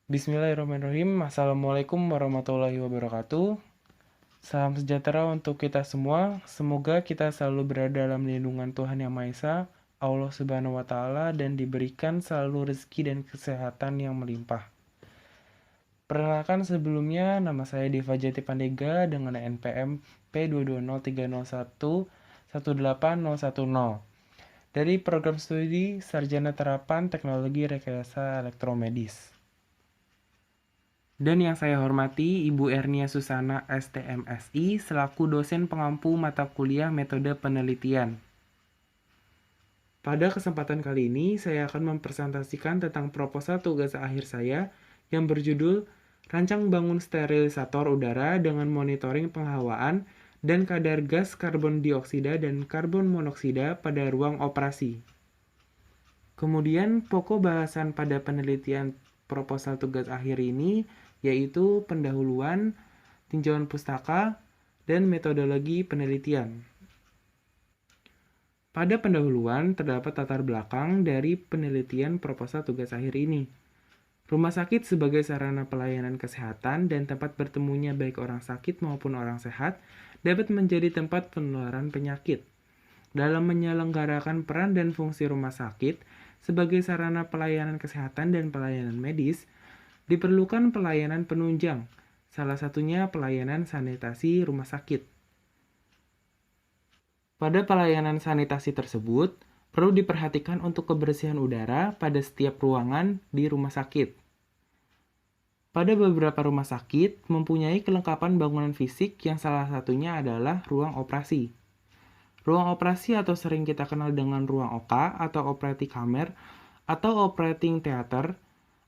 Bismillahirrahmanirrahim. Assalamualaikum warahmatullahi wabarakatuh. Salam sejahtera untuk kita semua. Semoga kita selalu berada dalam lindungan Tuhan Yang Maha Esa, Allah Subhanahu wa Ta'ala, dan diberikan selalu rezeki dan kesehatan yang melimpah. Perkenalkan sebelumnya, nama saya Deva Jati Pandega dengan NPM P22030118010 dari program studi Sarjana Terapan Teknologi Rekayasa Elektromedis. Dan yang saya hormati Ibu Ernia Susana STMSI selaku dosen pengampu mata kuliah metode penelitian. Pada kesempatan kali ini saya akan mempresentasikan tentang proposal tugas akhir saya yang berjudul Rancang Bangun Sterilisator Udara dengan Monitoring Penghawaan dan Kadar Gas Karbon Dioksida dan Karbon Monoksida pada Ruang Operasi. Kemudian pokok bahasan pada penelitian proposal tugas akhir ini yaitu pendahuluan, tinjauan pustaka, dan metodologi penelitian. Pada pendahuluan terdapat latar belakang dari penelitian proposal tugas akhir ini. Rumah sakit sebagai sarana pelayanan kesehatan dan tempat bertemunya baik orang sakit maupun orang sehat dapat menjadi tempat penularan penyakit. Dalam menyelenggarakan peran dan fungsi rumah sakit sebagai sarana pelayanan kesehatan dan pelayanan medis, diperlukan pelayanan penunjang, salah satunya pelayanan sanitasi rumah sakit. Pada pelayanan sanitasi tersebut, perlu diperhatikan untuk kebersihan udara pada setiap ruangan di rumah sakit. Pada beberapa rumah sakit mempunyai kelengkapan bangunan fisik yang salah satunya adalah ruang operasi. Ruang operasi atau sering kita kenal dengan ruang OK atau operating kamar atau operating theater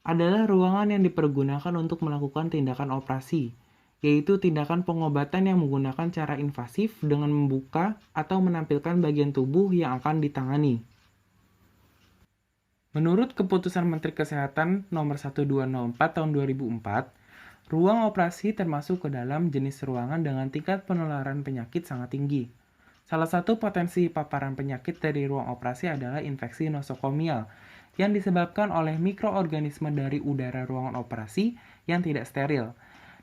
adalah ruangan yang dipergunakan untuk melakukan tindakan operasi, yaitu tindakan pengobatan yang menggunakan cara invasif dengan membuka atau menampilkan bagian tubuh yang akan ditangani. Menurut Keputusan Menteri Kesehatan Nomor 1204 Tahun 2004, ruang operasi termasuk ke dalam jenis ruangan dengan tingkat penularan penyakit sangat tinggi. Salah satu potensi paparan penyakit dari ruang operasi adalah infeksi nosokomial yang disebabkan oleh mikroorganisme dari udara ruangan operasi yang tidak steril.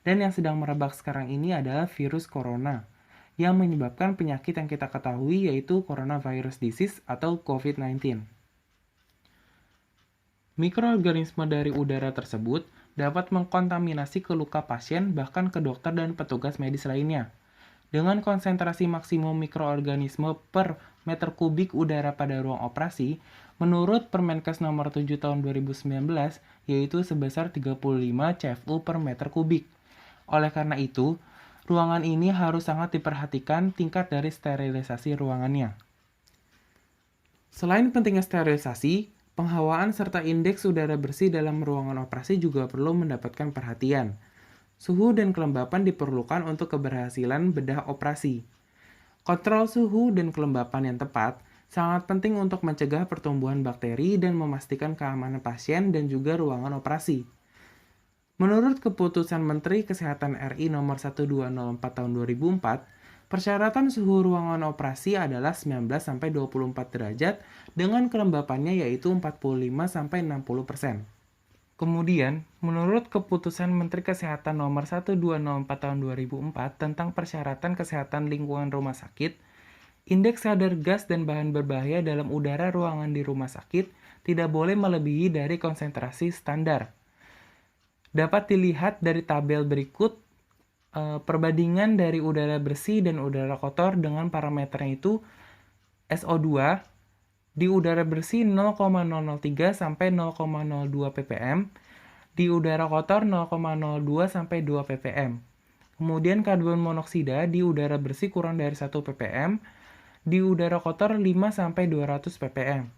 Dan yang sedang merebak sekarang ini adalah virus corona yang menyebabkan penyakit yang kita ketahui yaitu coronavirus disease atau COVID-19. Mikroorganisme dari udara tersebut dapat mengkontaminasi ke luka pasien bahkan ke dokter dan petugas medis lainnya. Dengan konsentrasi maksimum mikroorganisme per meter kubik udara pada ruang operasi, menurut Permenkes nomor 7 tahun 2019, yaitu sebesar 35 CFU per meter kubik. Oleh karena itu, ruangan ini harus sangat diperhatikan tingkat dari sterilisasi ruangannya. Selain pentingnya sterilisasi, penghawaan serta indeks udara bersih dalam ruangan operasi juga perlu mendapatkan perhatian. Suhu dan kelembapan diperlukan untuk keberhasilan bedah operasi. Kontrol suhu dan kelembapan yang tepat sangat penting untuk mencegah pertumbuhan bakteri dan memastikan keamanan pasien dan juga ruangan operasi. Menurut Keputusan Menteri Kesehatan RI Nomor 1204 Tahun 2004, persyaratan suhu ruangan operasi adalah 19-24 derajat dengan kelembapannya yaitu 45-60%. Kemudian, menurut Keputusan Menteri Kesehatan Nomor 1204 Tahun 2004 tentang persyaratan kesehatan lingkungan rumah sakit, indeks kadar gas dan bahan berbahaya dalam udara ruangan di rumah sakit tidak boleh melebihi dari konsentrasi standar. Dapat dilihat dari tabel berikut perbandingan dari udara bersih dan udara kotor dengan parameternya itu SO2 di udara bersih 0,003 sampai 0,02 ppm, di udara kotor 0,02 sampai 2 ppm. Kemudian karbon monoksida di udara bersih kurang dari 1 ppm, di udara kotor 5 sampai 200 ppm.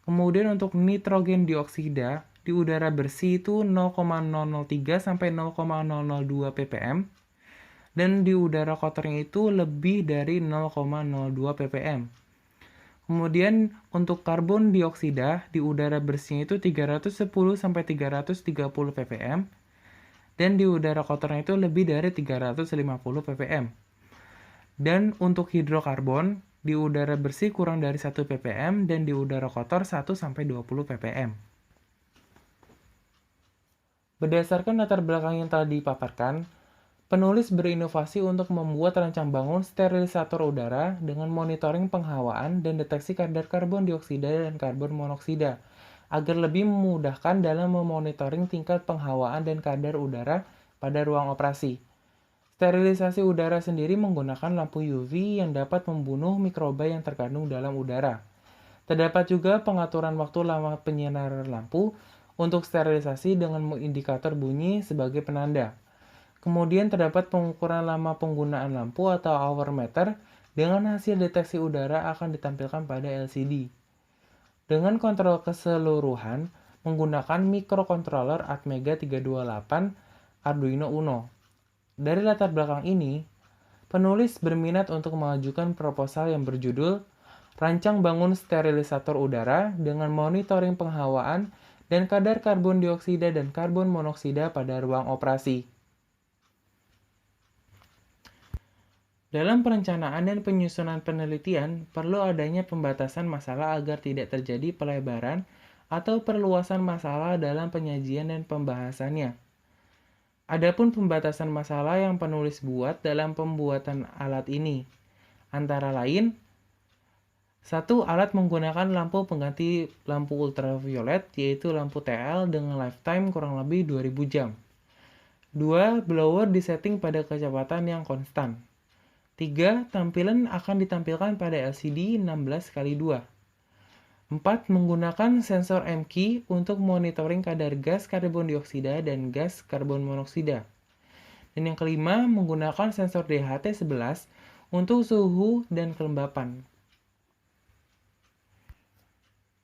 Kemudian untuk nitrogen dioksida di udara bersih itu 0,003 sampai 0,002 ppm dan di udara kotornya itu lebih dari 0,02 ppm. Kemudian untuk karbon dioksida di udara bersihnya itu 310 sampai 330 ppm dan di udara kotornya itu lebih dari 350 ppm. Dan untuk hidrokarbon di udara bersih kurang dari 1 ppm dan di udara kotor 1 sampai 20 ppm. Berdasarkan latar belakang yang telah dipaparkan, penulis berinovasi untuk membuat rancang bangun sterilisator udara dengan monitoring penghawaan dan deteksi kadar karbon dioksida dan karbon monoksida, agar lebih memudahkan dalam memonitoring tingkat penghawaan dan kadar udara pada ruang operasi. Sterilisasi udara sendiri menggunakan lampu UV yang dapat membunuh mikroba yang terkandung dalam udara. Terdapat juga pengaturan waktu lama penyinaran lampu untuk sterilisasi dengan indikator bunyi sebagai penanda. Kemudian terdapat pengukuran lama penggunaan lampu atau hour meter dengan hasil deteksi udara akan ditampilkan pada LCD. Dengan kontrol keseluruhan menggunakan microcontroller Atmega 328 Arduino Uno. Dari latar belakang ini, penulis berminat untuk mengajukan proposal yang berjudul Rancang Bangun Sterilisator Udara dengan Monitoring Penghawaan dan Kadar Karbon Dioksida dan Karbon Monoksida pada Ruang Operasi. Dalam perencanaan dan penyusunan penelitian, perlu adanya pembatasan masalah agar tidak terjadi pelebaran atau perluasan masalah dalam penyajian dan pembahasannya. Adapun pembatasan masalah yang penulis buat dalam pembuatan alat ini, antara lain, 1. Alat menggunakan lampu pengganti lampu ultraviolet, yaitu lampu TL dengan lifetime kurang lebih 2000 jam. 2. Blower disetting pada kecepatan yang konstan. 3. Tampilan akan ditampilkan pada LCD 16x2. 4. Menggunakan sensor M-Key untuk monitoring kadar gas karbon dioksida dan gas karbon monoksida. Dan yang kelima, menggunakan sensor DHT11 untuk suhu dan kelembapan.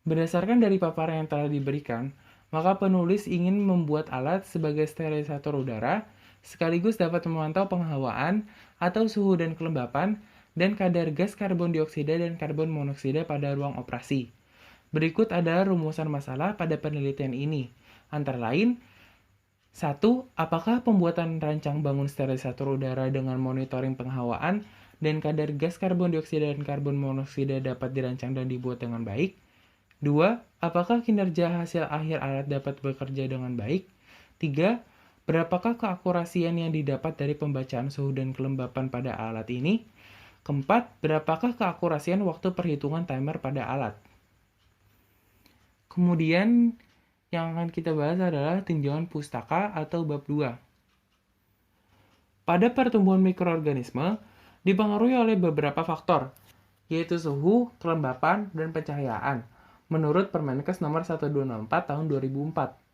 Berdasarkan dari paparan yang telah diberikan, maka penulis ingin membuat alat sebagai sterilisator udara, sekaligus dapat memantau penghawaan atau suhu dan kelembapan, dan kadar gas karbon dioksida dan karbon monoksida pada ruang operasi. Berikut adalah rumusan masalah pada penelitian ini. Antara lain, 1. Apakah pembuatan rancang bangun sterilisator udara dengan monitoring penghawaan dan kadar gas karbon dioksida dan karbon monoksida dapat dirancang dan dibuat dengan baik? 2. Apakah kinerja hasil akhir alat dapat bekerja dengan baik? 3. Berapakah keakurasian yang didapat dari pembacaan suhu dan kelembapan pada alat ini? Keempat, berapakah keakurasian waktu perhitungan timer pada alat? Kemudian, yang akan kita bahas adalah tinjauan pustaka atau bab 2. Pada pertumbuhan mikroorganisme, dipengaruhi oleh beberapa faktor, yaitu suhu, kelembapan, dan pencahayaan, menurut Permenkes nomor 1264 tahun 2004.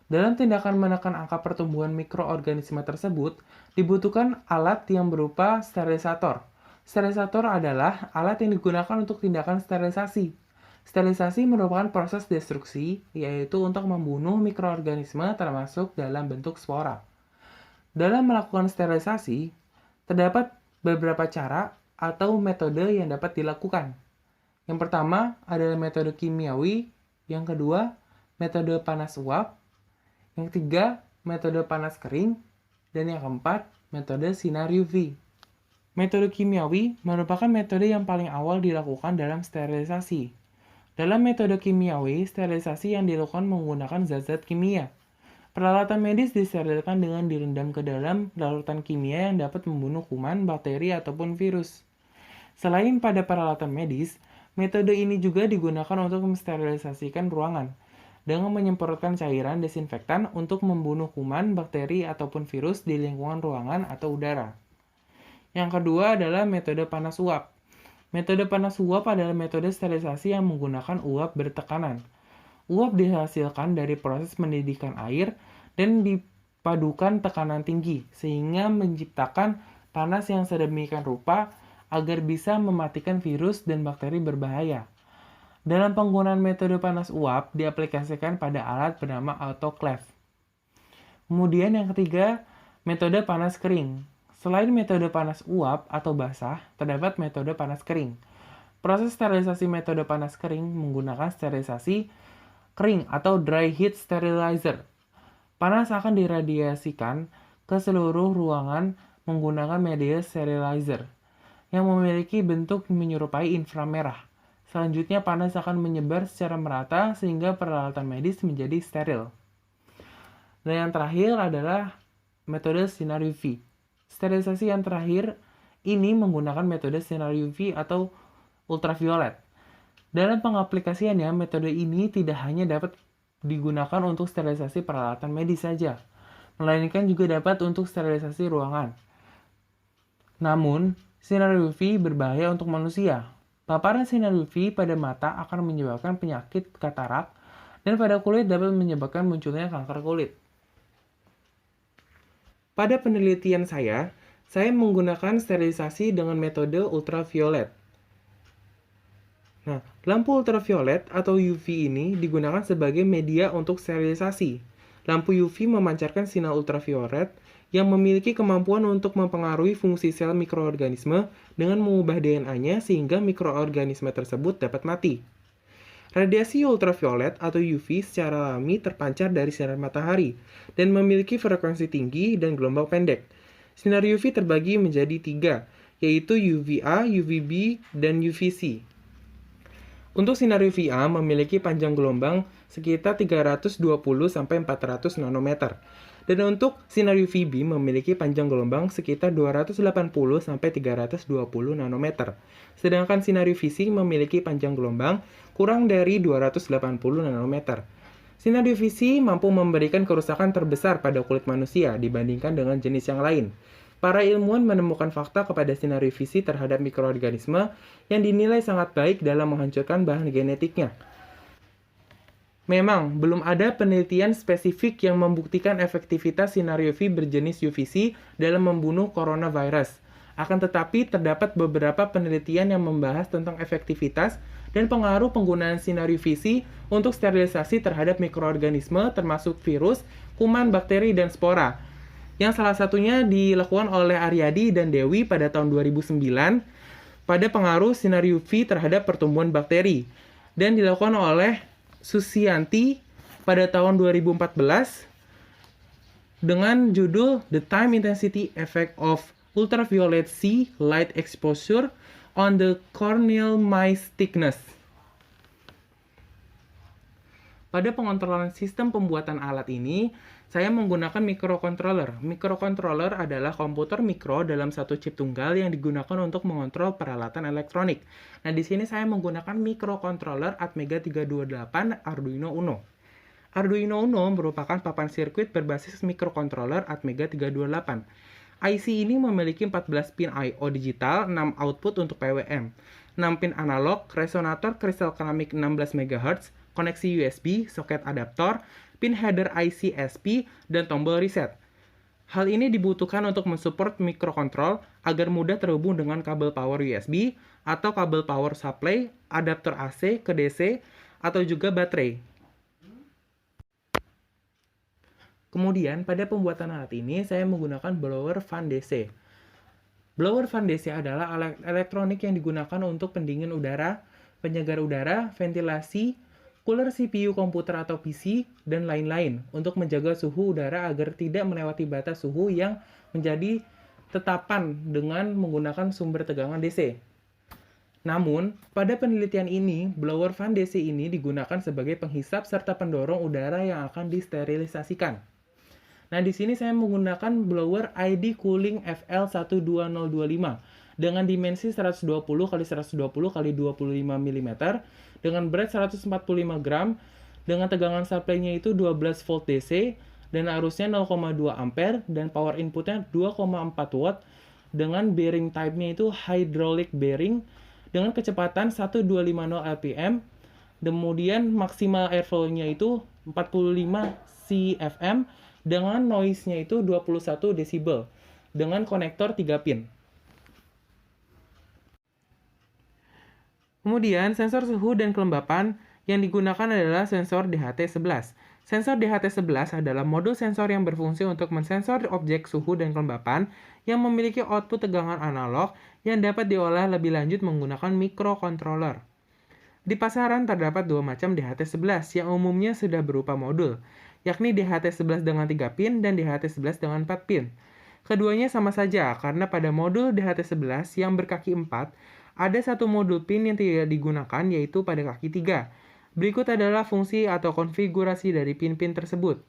Dalam tindakan menekan angka pertumbuhan mikroorganisme tersebut, dibutuhkan alat yang berupa sterilisator. Sterilisator adalah alat yang digunakan untuk tindakan sterilisasi. Sterilisasi merupakan proses destruksi, yaitu untuk membunuh mikroorganisme termasuk dalam bentuk spora. Dalam melakukan sterilisasi, terdapat beberapa cara atau metode yang dapat dilakukan. Yang pertama adalah metode kimiawi, yang kedua, metode panas uap, yang ketiga, metode panas kering, dan yang keempat, metode sinar UV. Metode kimiawi merupakan metode yang paling awal dilakukan dalam sterilisasi. Dalam metode kimiawi, sterilisasi yang dilakukan menggunakan zat-zat kimia. Peralatan medis disterilkan dengan direndam ke dalam larutan kimia yang dapat membunuh kuman, bakteri, ataupun virus. Selain pada peralatan medis, metode ini juga digunakan untuk mensterilisasikan ruangan, dengan menyemprotkan cairan desinfektan untuk membunuh kuman, bakteri, ataupun virus di lingkungan ruangan atau udara. Yang kedua adalah metode panas uap. Metode panas uap adalah metode sterilisasi yang menggunakan uap bertekanan. Uap dihasilkan dari proses mendidihkan air dan dipadukan tekanan tinggi, sehingga menciptakan panas yang sedemikian rupa agar bisa mematikan virus dan bakteri berbahaya. Dalam penggunaan metode panas uap diaplikasikan pada alat bernama autoclave. Kemudian yang ketiga, metode panas kering. Selain metode panas uap atau basah, terdapat metode panas kering. Proses sterilisasi metode panas kering menggunakan sterilisasi kering atau dry heat sterilizer. Panas akan diradiasikan ke seluruh ruangan menggunakan media sterilizer yang memiliki bentuk menyerupai inframerah. Selanjutnya, panas akan menyebar secara merata sehingga peralatan medis menjadi steril. Dan yang terakhir adalah metode sinar UV. Sterilisasi yang terakhir ini menggunakan metode sinar UV atau ultraviolet. Dalam pengaplikasiannya, metode ini tidak hanya dapat digunakan untuk sterilisasi peralatan medis saja, melainkan juga dapat untuk sterilisasi ruangan. Namun, sinar UV berbahaya untuk manusia. Paparan sinar UV pada mata akan menyebabkan penyakit katarak dan pada kulit dapat menyebabkan munculnya kanker kulit. Pada penelitian saya menggunakan sterilisasi dengan metode ultraviolet. Nah, lampu ultraviolet atau UV ini digunakan sebagai media untuk sterilisasi. Lampu UV memancarkan sinar ultraviolet yang memiliki kemampuan untuk mempengaruhi fungsi sel mikroorganisme dengan mengubah DNA-nya sehingga mikroorganisme tersebut dapat mati. Radiasi ultraviolet atau UV secara alami terpancar dari sinar matahari dan memiliki frekuensi tinggi dan gelombang pendek. Sinar UV terbagi menjadi 3, yaitu UVA, UVB, dan UVC. Untuk sinar UVA memiliki panjang gelombang sekitar 320-400 nanometer. Dan untuk sinar UVB memiliki panjang gelombang sekitar 280-320 nanometer. Sedangkan sinar UVC memiliki panjang gelombang kurang dari 280 nanometer. Sinar UVC mampu memberikan kerusakan terbesar pada kulit manusia dibandingkan dengan jenis yang lain. Para ilmuwan menemukan fakta kepada sinar UVC terhadap mikroorganisme yang dinilai sangat baik dalam menghancurkan bahan genetiknya. Memang, belum ada penelitian spesifik yang membuktikan efektivitas sinar UV berjenis UVC dalam membunuh coronavirus. Akan tetapi, terdapat beberapa penelitian yang membahas tentang efektivitas dan pengaruh penggunaan sinar UVC untuk sterilisasi terhadap mikroorganisme termasuk virus, kuman, bakteri, dan spora. Yang salah satunya dilakukan oleh Aryadi dan Dewi pada tahun 2009 pada pengaruh sinar UV terhadap pertumbuhan bakteri. Dan dilakukan oleh Susianti pada tahun 2014 dengan judul The Time Intensity Effect of Ultraviolet C Light Exposure on the Corneal Mice Thickness. Pada pengontrolan sistem pembuatan alat ini, saya menggunakan microcontroller. Microcontroller adalah komputer mikro dalam satu chip tunggal yang digunakan untuk mengontrol peralatan elektronik. Nah, di sini saya menggunakan microcontroller Atmega 328 Arduino Uno. Arduino Uno merupakan papan sirkuit berbasis microcontroller Atmega 328. IC ini memiliki 14 pin I/O digital, 6 output untuk PWM, 6 pin analog, resonator kristal keramik 16 MHz, koneksi USB, soket adaptor, pin header IC SP, dan tombol reset. Hal ini dibutuhkan untuk mensupport microcontrol agar mudah terhubung dengan kabel power USB atau kabel power supply, adaptor AC ke DC, atau juga baterai. Kemudian, pada pembuatan alat ini, saya menggunakan blower fan DC. Blower fan DC adalah alat elektronik yang digunakan untuk pendingin udara, penyegar udara, ventilasi, cooler CPU komputer atau PC, dan lain-lain untuk menjaga suhu udara agar tidak melewati batas suhu yang menjadi tetapan dengan menggunakan sumber tegangan DC. Namun, pada penelitian ini, blower fan DC ini digunakan sebagai penghisap serta pendorong udara yang akan disterilisasikan. Nah, di sini saya menggunakan blower ID Cooling FL12025 dengan dimensi 120 x 120 x 25 mm dengan berat 145 gram dengan tegangan supply-nya itu 12 volt DC dan arusnya 0,2 ampere dan power inputnya 2,4 watt dengan bearing type-nya itu hydraulic bearing dengan kecepatan 1250 rpm, kemudian maksimal airflow-nya itu 45 cfm dengan noise-nya itu 21 decibel dengan konektor 3 pin. Kemudian, sensor suhu dan kelembapan yang digunakan adalah sensor DHT11. Sensor DHT11 adalah modul sensor yang berfungsi untuk mensensor objek suhu dan kelembapan yang memiliki output tegangan analog yang dapat diolah lebih lanjut menggunakan microcontroller. Di pasaran terdapat dua macam DHT11 yang umumnya sudah berupa modul, yakni DHT11 dengan 3 pin dan DHT11 dengan 4 pin. Keduanya sama saja karena pada modul DHT11 yang berkaki 4, ada satu modul pin yang tidak digunakan yaitu pada kaki 3. Berikut adalah fungsi atau konfigurasi dari pin-pin tersebut.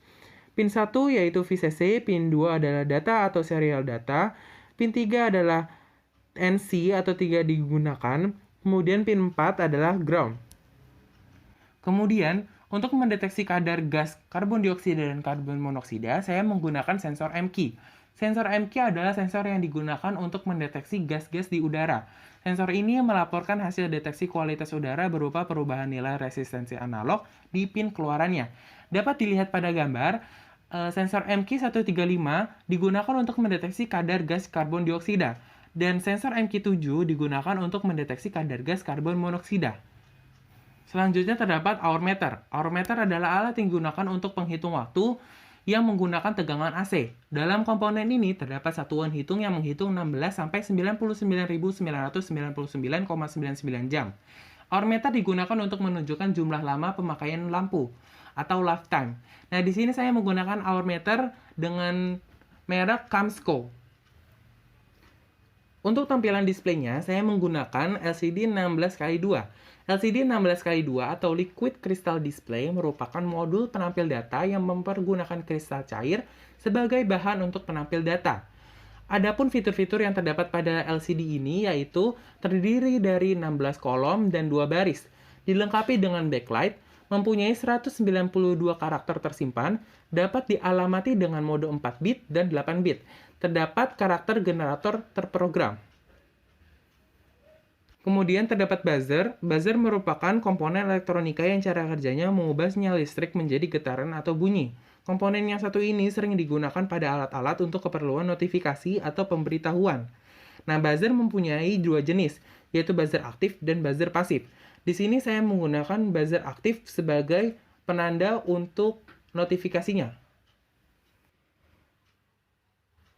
Pin 1 yaitu VCC, pin 2 adalah data atau serial data, pin 3 adalah NC atau tidak digunakan, kemudian pin 4 adalah ground. Kemudian, untuk mendeteksi kadar gas karbon dioksida dan karbon monoksida, saya menggunakan sensor MQ. Sensor MQ adalah sensor yang digunakan untuk mendeteksi gas-gas di udara. Sensor ini melaporkan hasil deteksi kualitas udara berupa perubahan nilai resistensi analog di pin keluarannya. Dapat dilihat pada gambar, sensor MQ135 digunakan untuk mendeteksi kadar gas karbon dioksida, dan sensor MQ7 digunakan untuk mendeteksi kadar gas karbon monoksida. Selanjutnya terdapat hour meter. Hour meter adalah alat yang digunakan untuk penghitung waktu yang menggunakan tegangan AC. Dalam komponen ini terdapat satuan hitung yang menghitung 16 sampai 99.999,99 jam. Hour meter digunakan untuk menunjukkan jumlah lama pemakaian lampu atau lifetime. Nah, di sini saya menggunakan hour meter dengan merek Camsco. Untuk tampilan displaynya, saya menggunakan LCD 16x2. LCD 16x2 atau Liquid Crystal Display merupakan modul penampil data yang mempergunakan kristal cair sebagai bahan untuk penampil data. Adapun fitur-fitur yang terdapat pada LCD ini yaitu terdiri dari 16 kolom dan 2 baris, dilengkapi dengan backlight, mempunyai 192 karakter tersimpan, dapat dialamati dengan mode 4 bit dan 8 bit. Terdapat karakter generator terprogram. Kemudian terdapat buzzer. Buzzer merupakan komponen elektronika yang cara kerjanya mengubah sinyal listrik menjadi getaran atau bunyi. Komponen yang satu ini sering digunakan pada alat-alat untuk keperluan notifikasi atau pemberitahuan. Nah, buzzer mempunyai dua jenis, yaitu buzzer aktif dan buzzer pasif. Di sini saya menggunakan buzzer aktif sebagai penanda untuk notifikasinya.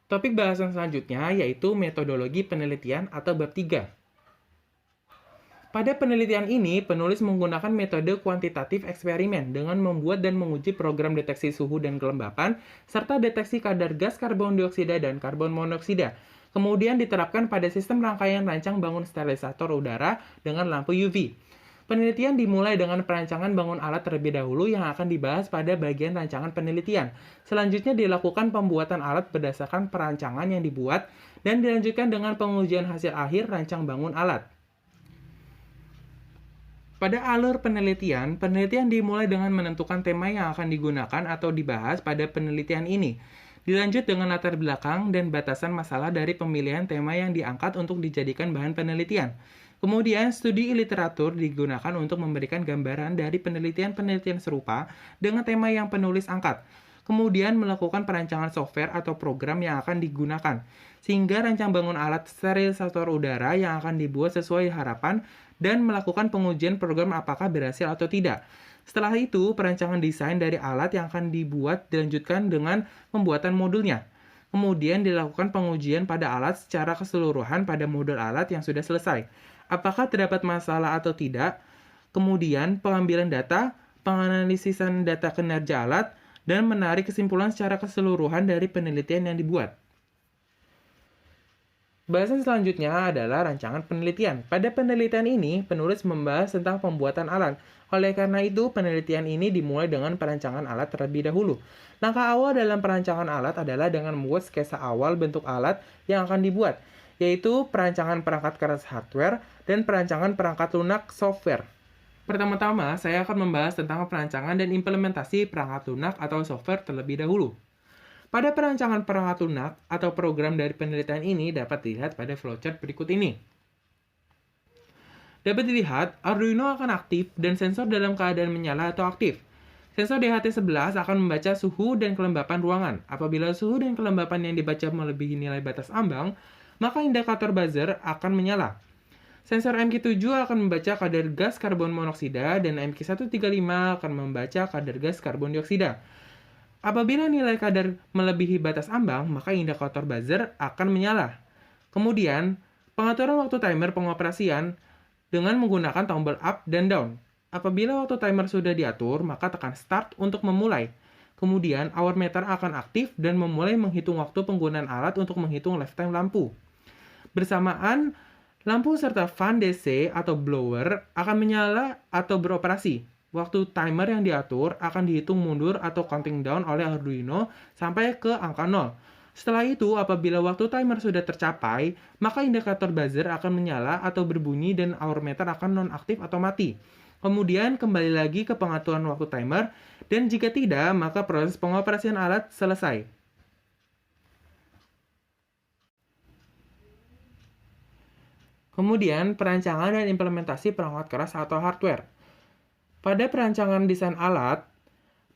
Topik bahasan selanjutnya yaitu metodologi penelitian atau bab 3. Pada penelitian ini, penulis menggunakan metode kuantitatif eksperimen dengan membuat dan menguji program deteksi suhu dan kelembapan, serta deteksi kadar gas karbon dioksida dan karbon monoksida. Kemudian diterapkan pada sistem rangkaian rancang bangun sterilisator udara dengan lampu UV. Penelitian dimulai dengan perancangan bangun alat terlebih dahulu yang akan dibahas pada bagian rancangan penelitian. Selanjutnya dilakukan pembuatan alat berdasarkan perancangan yang dibuat, dan dilanjutkan dengan pengujian hasil akhir rancang bangun alat. Pada alur penelitian dimulai dengan menentukan tema yang akan digunakan atau dibahas pada penelitian ini. Dilanjut dengan latar belakang dan batasan masalah dari pemilihan tema yang diangkat untuk dijadikan bahan penelitian. Kemudian, studi literatur digunakan untuk memberikan gambaran dari penelitian-penelitian serupa dengan tema yang penulis angkat. Kemudian, melakukan perancangan software atau program yang akan digunakan, sehingga rancang bangun alat sterilisator udara yang akan dibuat sesuai harapan dan melakukan pengujian program apakah berhasil atau tidak. Setelah itu, perancangan desain dari alat yang akan dibuat dilanjutkan dengan pembuatan modulnya. Kemudian dilakukan pengujian pada alat secara keseluruhan pada modul alat yang sudah selesai. Apakah terdapat masalah atau tidak? Kemudian pengambilan data, penganalisisan data kinerja alat, dan menarik kesimpulan secara keseluruhan dari penelitian yang dibuat. Bahasan selanjutnya adalah rancangan penelitian. Pada penelitian ini, penulis membahas tentang pembuatan alat. Oleh karena itu, penelitian ini dimulai dengan perancangan alat terlebih dahulu. Langkah awal dalam perancangan alat adalah dengan membuat sketsa awal bentuk alat yang akan dibuat, yaitu perancangan perangkat keras hardware dan perancangan perangkat lunak software. Pertama-tama, saya akan membahas tentang perancangan dan implementasi perangkat lunak atau software terlebih dahulu. Pada perancangan perangkat lunak atau program dari penelitian ini dapat dilihat pada flowchart berikut ini. Dapat dilihat, Arduino akan aktif dan sensor dalam keadaan menyala atau aktif. Sensor DHT11 akan membaca suhu dan kelembapan ruangan. Apabila suhu dan kelembapan yang dibaca melebihi nilai batas ambang, maka indikator buzzer akan menyala. Sensor MQ7 akan membaca kadar gas karbon monoksida dan MQ135 akan membaca kadar gas karbon dioksida. Apabila nilai kadar melebihi batas ambang, maka indikator buzzer akan menyala. Kemudian, pengaturan waktu timer pengoperasian dengan menggunakan tombol up dan down. Apabila waktu timer sudah diatur, maka tekan start untuk memulai. Kemudian, hour meter akan aktif dan memulai menghitung waktu penggunaan alat untuk menghitung lifetime lampu. Bersamaan, lampu serta fan DC atau blower akan menyala atau beroperasi. Waktu timer yang diatur akan dihitung mundur atau counting down oleh Arduino sampai ke angka 0. Setelah itu, apabila waktu timer sudah tercapai, maka indikator buzzer akan menyala atau berbunyi dan hour meter akan nonaktif atau mati. Kemudian kembali lagi ke pengaturan waktu timer, dan jika tidak, maka proses pengoperasian alat selesai. Kemudian, perancangan dan implementasi perangkat keras atau hardware. Pada perancangan desain alat,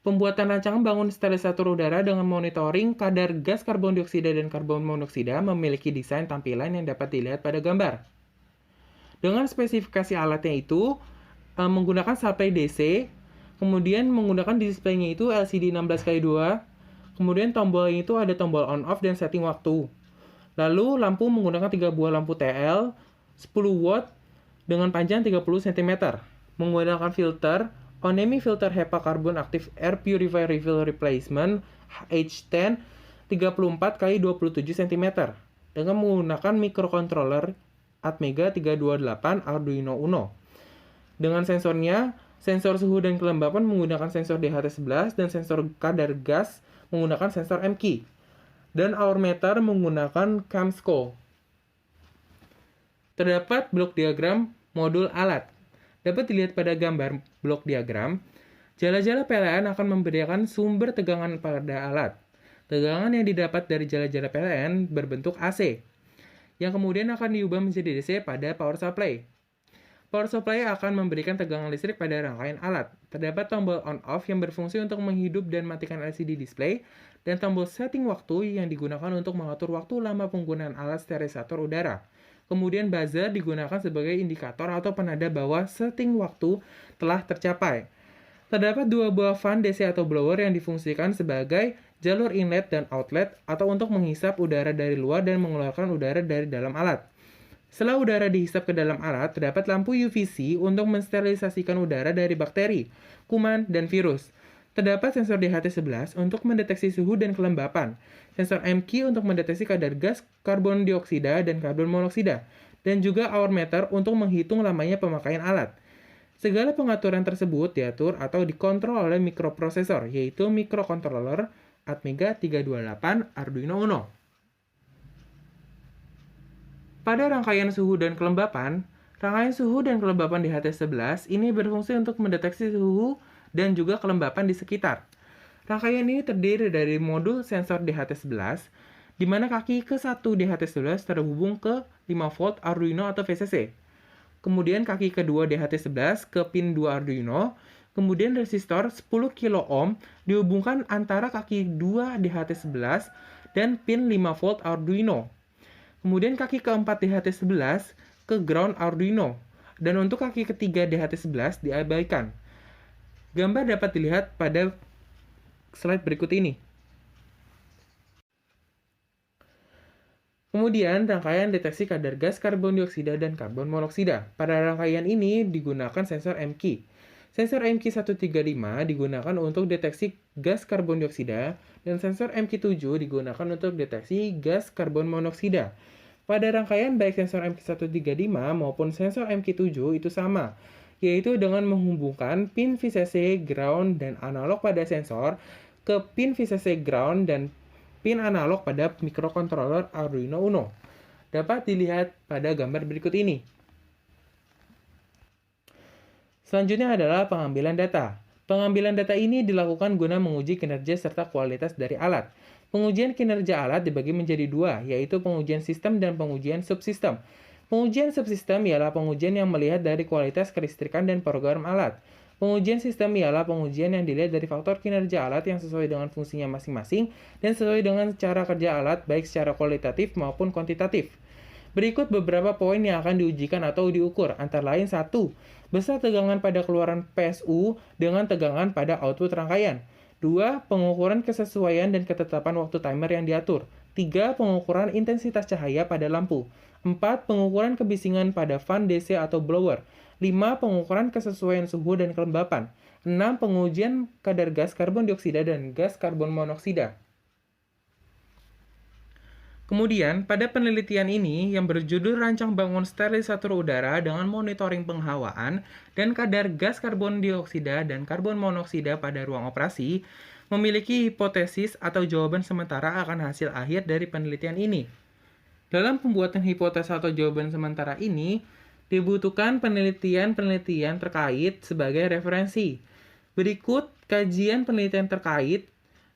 pembuatan rancangan bangun sterilisator udara dengan monitoring kadar gas karbon dioksida dan karbon monoksida memiliki desain tampilan yang dapat dilihat pada gambar. Dengan spesifikasi alatnya itu, menggunakan supply DC, kemudian menggunakan displaynya itu LCD 16x2, kemudian tombolnya itu ada tombol on off dan setting waktu. Lalu lampu menggunakan 3 buah lampu TL, 10 watt dengan panjang 30 cm. Menggunakan filter, Onemi filter HEPA Carbon Active Air Purifier Refill Replacement H10 34x27 cm dengan menggunakan microcontroller Atmega 328 Arduino Uno. Dengan sensornya, sensor suhu dan kelembapan menggunakan sensor DHT11 dan sensor kadar gas menggunakan sensor MQ. Dan hour meter menggunakan Camsco. Terdapat blok diagram modul alat. Dapat dilihat pada gambar blok diagram, jala-jala PLN akan memberikan sumber tegangan pada alat. Tegangan yang didapat dari jala-jala PLN berbentuk AC, yang kemudian akan diubah menjadi DC pada power supply. Power supply akan memberikan tegangan listrik pada rangkaian alat. Terdapat tombol on-off yang berfungsi untuk menghidup dan matikan LCD display, dan tombol setting waktu yang digunakan untuk mengatur waktu lama penggunaan alat sterilisator udara. Kemudian buzzer digunakan sebagai indikator atau penanda bahwa setting waktu telah tercapai. Terdapat 2 buah fan DC atau blower yang difungsikan sebagai jalur inlet dan outlet atau untuk menghisap udara dari luar dan mengeluarkan udara dari dalam alat. Setelah udara dihisap ke dalam alat, terdapat lampu UVC untuk mensterilisasikan udara dari bakteri, kuman, dan virus. Terdapat sensor DHT11 untuk mendeteksi suhu dan kelembapan, sensor MQ untuk mendeteksi kadar gas karbon dioksida dan karbon monoksida, dan juga hour meter untuk menghitung lamanya pemakaian alat. Segala pengaturan tersebut diatur atau dikontrol oleh mikroprosesor, yaitu microcontroller Atmega 328 Arduino Uno. Pada rangkaian suhu dan kelembapan DHT11 ini berfungsi untuk mendeteksi suhu dan juga kelembapan di sekitar. Rangkaian ini terdiri dari modul sensor DHT11, di mana kaki ke-1 DHT11 terhubung ke 5 volt Arduino atau VCC. Kemudian kaki kedua DHT11 ke pin 2 Arduino, kemudian resistor 10 kilo ohm dihubungkan antara kaki 2 DHT11 dan pin 5 volt Arduino. Kemudian kaki keempat DHT11 ke ground Arduino, dan untuk kaki ketiga DHT11 diabaikan. Gambar dapat dilihat pada slide berikut ini. Kemudian, rangkaian deteksi kadar gas karbon dioksida dan karbon monoksida. Pada rangkaian ini digunakan sensor MQ. Sensor MQ135 digunakan untuk deteksi gas karbon dioksida, dan sensor MQ7 digunakan untuk deteksi gas karbon monoksida. Pada rangkaian baik sensor MQ135 maupun sensor MQ7 itu sama, yaitu dengan menghubungkan pin VCC ground dan analog pada sensor ke pin VCC ground dan pin analog pada microcontroller Arduino Uno. Dapat dilihat pada gambar berikut ini. Selanjutnya adalah pengambilan data. Pengambilan data ini dilakukan guna menguji kinerja serta kualitas dari alat. Pengujian kinerja alat dibagi menjadi 2, yaitu pengujian sistem dan pengujian subsistem. Pengujian subsistem ialah pengujian yang melihat dari kualitas kelistrikan dan program alat. Pengujian sistem ialah pengujian yang dilihat dari faktor kinerja alat yang sesuai dengan fungsinya masing-masing dan sesuai dengan cara kerja alat baik secara kualitatif maupun kuantitatif. Berikut beberapa poin yang akan diujikan atau diukur, antara lain 1. Besar tegangan pada keluaran PSU dengan tegangan pada output rangkaian. 2. Pengukuran kesesuaian dan ketetapan waktu timer yang diatur. 3. Pengukuran intensitas cahaya pada lampu. 4. Pengukuran kebisingan pada fan DC atau blower. 5. Pengukuran kesesuaian suhu dan kelembapan. 6. Pengujian kadar gas karbon dioksida dan gas karbon monoksida. Kemudian, pada penelitian ini yang berjudul Rancang Bangun Sterilisator Udara dengan Monitoring Penghawaan dan Kadar Gas Karbon Dioksida dan Karbon Monoksida pada Ruang Operasi, memiliki hipotesis atau jawaban sementara akan hasil akhir dari penelitian ini. Dalam pembuatan hipotesa atau jawaban sementara ini, dibutuhkan penelitian-penelitian terkait sebagai referensi. Berikut kajian penelitian terkait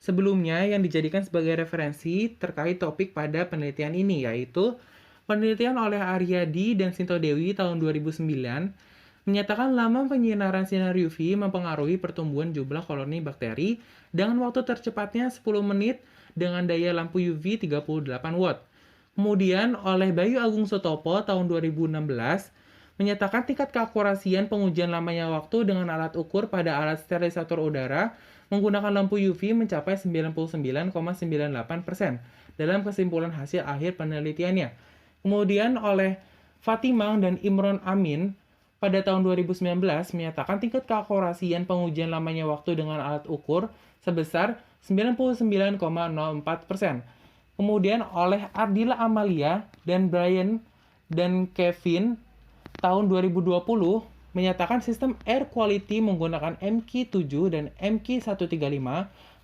sebelumnya yang dijadikan sebagai referensi terkait topik pada penelitian ini, yaitu penelitian oleh Aryadi dan Sinto Dewi tahun 2009 menyatakan lama penyinaran sinar UV mempengaruhi pertumbuhan jumlah koloni bakteri dengan waktu tercepatnya 10 menit dengan daya lampu UV 38 watt. Kemudian oleh Bayu Agung Sutopo tahun 2016 menyatakan tingkat keakurasian pengujian lamanya waktu dengan alat ukur pada alat sterilisator udara menggunakan lampu UV mencapai 99,98% dalam kesimpulan hasil akhir penelitiannya. Kemudian oleh Fatimah dan Imron Amin pada tahun 2019 menyatakan tingkat keakurasian pengujian lamanya waktu dengan alat ukur sebesar 99,04%. Kemudian oleh Ardila Amalia dan Brian dan Kevin tahun 2020 menyatakan sistem air quality menggunakan MQ7 dan MQ135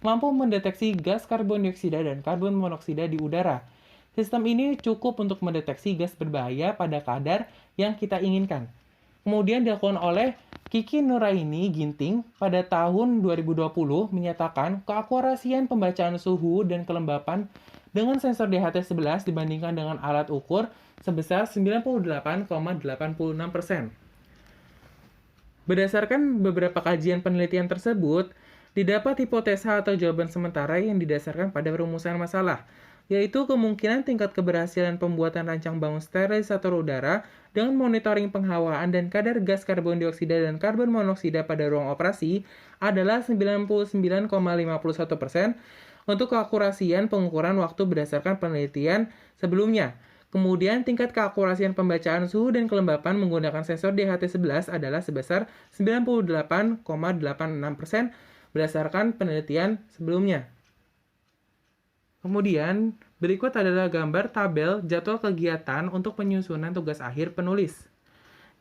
mampu mendeteksi gas karbon dioksida dan karbon monoksida di udara. Sistem ini cukup untuk mendeteksi gas berbahaya pada kadar yang kita inginkan. Kemudian dilakukan oleh Kiki Nuraini Ginting pada tahun 2020 menyatakan keakurasian pembacaan suhu dan kelembapan dengan sensor DHT11 dibandingkan dengan alat ukur sebesar 98,86%. Berdasarkan beberapa kajian penelitian tersebut, didapat hipotesa atau jawaban sementara yang didasarkan pada rumusan masalah, yaitu kemungkinan tingkat keberhasilan pembuatan rancang bangun sterilisator udara dengan monitoring penghawaan dan kadar gas karbon dioksida dan karbon monoksida pada ruang operasi adalah 99,51% untuk keakurasian pengukuran waktu berdasarkan penelitian sebelumnya. Kemudian tingkat keakurasian pembacaan suhu dan kelembapan menggunakan sensor DHT11 adalah sebesar 98,86% berdasarkan penelitian sebelumnya. Kemudian, berikut adalah gambar tabel jadwal kegiatan untuk penyusunan tugas akhir penulis.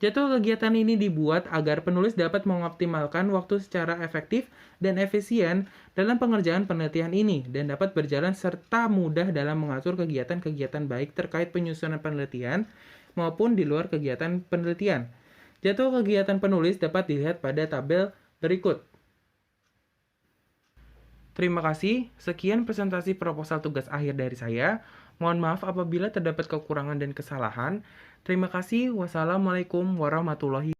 Jadwal kegiatan ini dibuat agar penulis dapat mengoptimalkan waktu secara efektif dan efisien dalam pengerjaan penelitian ini dan dapat berjalan serta mudah dalam mengatur kegiatan-kegiatan baik terkait penyusunan penelitian maupun di luar kegiatan penelitian. Jadwal kegiatan penulis dapat dilihat pada tabel berikut. Terima kasih, sekian presentasi proposal tugas akhir dari saya. Mohon maaf apabila terdapat kekurangan dan kesalahan. Terima kasih. Wassalamualaikum warahmatullahi wabarakatuh.